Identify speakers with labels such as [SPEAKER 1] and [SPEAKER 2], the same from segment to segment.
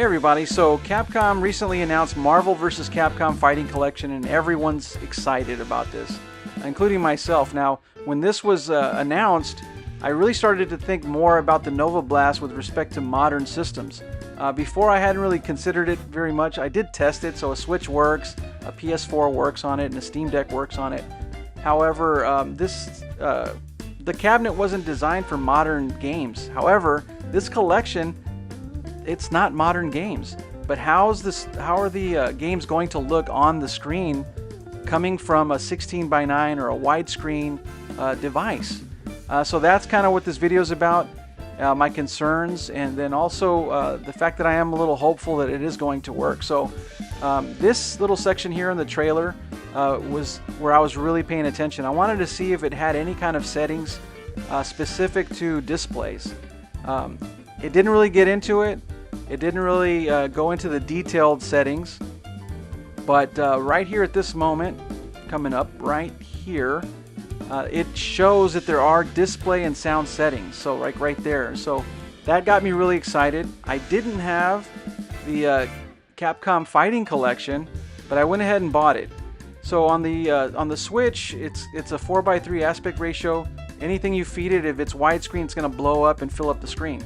[SPEAKER 1] Hey everybody, so Capcom recently announced Marvel vs. Capcom Fighting Collection, and everyone's excited about this, including myself. Now, when this was announced, I really started to think more about the Nova Blast with respect to modern systems. Before, I hadn't really considered it very much. I did test it, so a Switch works, a PS4 works on it, and a Steam Deck works on it. However, the cabinet wasn't designed for modern games. However, this collection, it's not modern games, but how are the games going to look on the screen coming from a 16:9 or a widescreen device? So that's kind of what this video is about, my concerns, and then also the fact that I am a little hopeful that it is going to work. So this little section here in the trailer was where I was really paying attention. I wanted to see if it had any kind of settings specific to displays. It didn't really get into it. It didn't really go into the detailed settings, but right here at this moment, coming up right here, it shows that there are display and sound settings. So right there. So that got me really excited. I didn't have the Capcom Fighting Collection, but I went ahead and bought it. So on the Switch, it's a 4:3 aspect ratio. Anything you feed it, if it's widescreen, it's going to blow up and fill up the screen.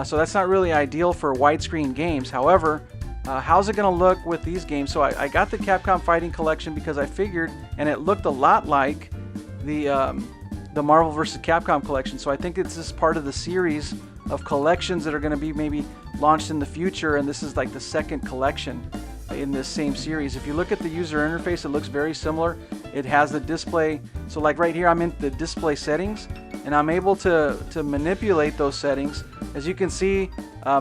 [SPEAKER 1] So that's not really ideal for widescreen games. However, how's it going to look with these games? So I got the Capcom Fighting Collection because I figured, and it looked a lot like the Marvel vs. Capcom collection. So I think it's just part of the series of collections that are going to be maybe launched in the future, and this is like the second collection in this same series. If you look at the user interface, it looks very similar. It has the display. So like right here, I'm in the display settings, and I'm able to manipulate those settings. As you can see,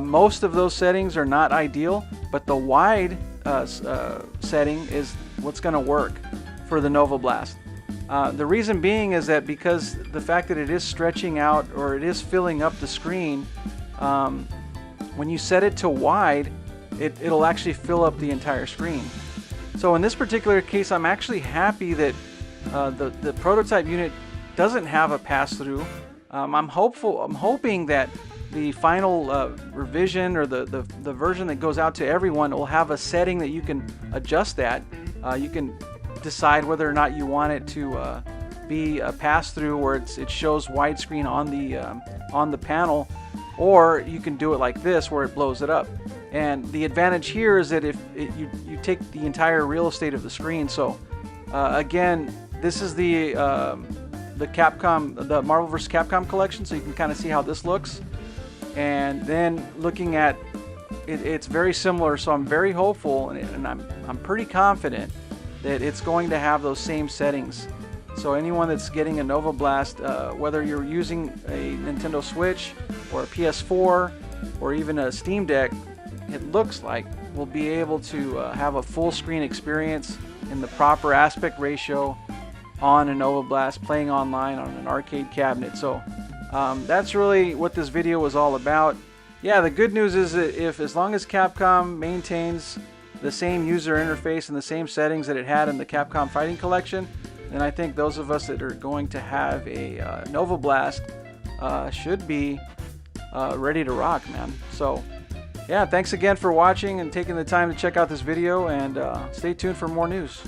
[SPEAKER 1] most of those settings are not ideal, but the wide setting is what's going to work for the Nova Blast. The reason being is that because the fact that it is stretching out, or it is filling up the screen, when you set it to wide, it'll actually fill up the entire screen. So in this particular case, I'm actually happy that the prototype unit doesn't have a pass-through. I'm hoping that the final revision, or the version that goes out to everyone, will have a setting that you can adjust that. You can decide whether or not you want it to be a pass-through where it shows widescreen on the panel, or you can do it like this where it blows it up. And the advantage here is that if you take the entire real estate of the screen. So again, this is the Marvel vs. Capcom collection, so you can kind of see how this looks. And then looking at it, it's very similar. So I'm very hopeful, and I'm pretty confident that it's going to have those same settings. So anyone that's getting a Nova Blast, whether you're using a Nintendo Switch or a PS4 or even a Steam Deck, it looks like we'll be able to have a full screen experience in the proper aspect ratio on a Nova Blast, playing online on an arcade cabinet. So that's really what this video was all about. Yeah, the good news is that as long as Capcom maintains the same user interface and the same settings that it had in the Capcom Fighting Collection, then I think those of us that are going to have a Nova Blast should be ready to rock, man. So yeah, thanks again for watching and taking the time to check out this video, and stay tuned for more news.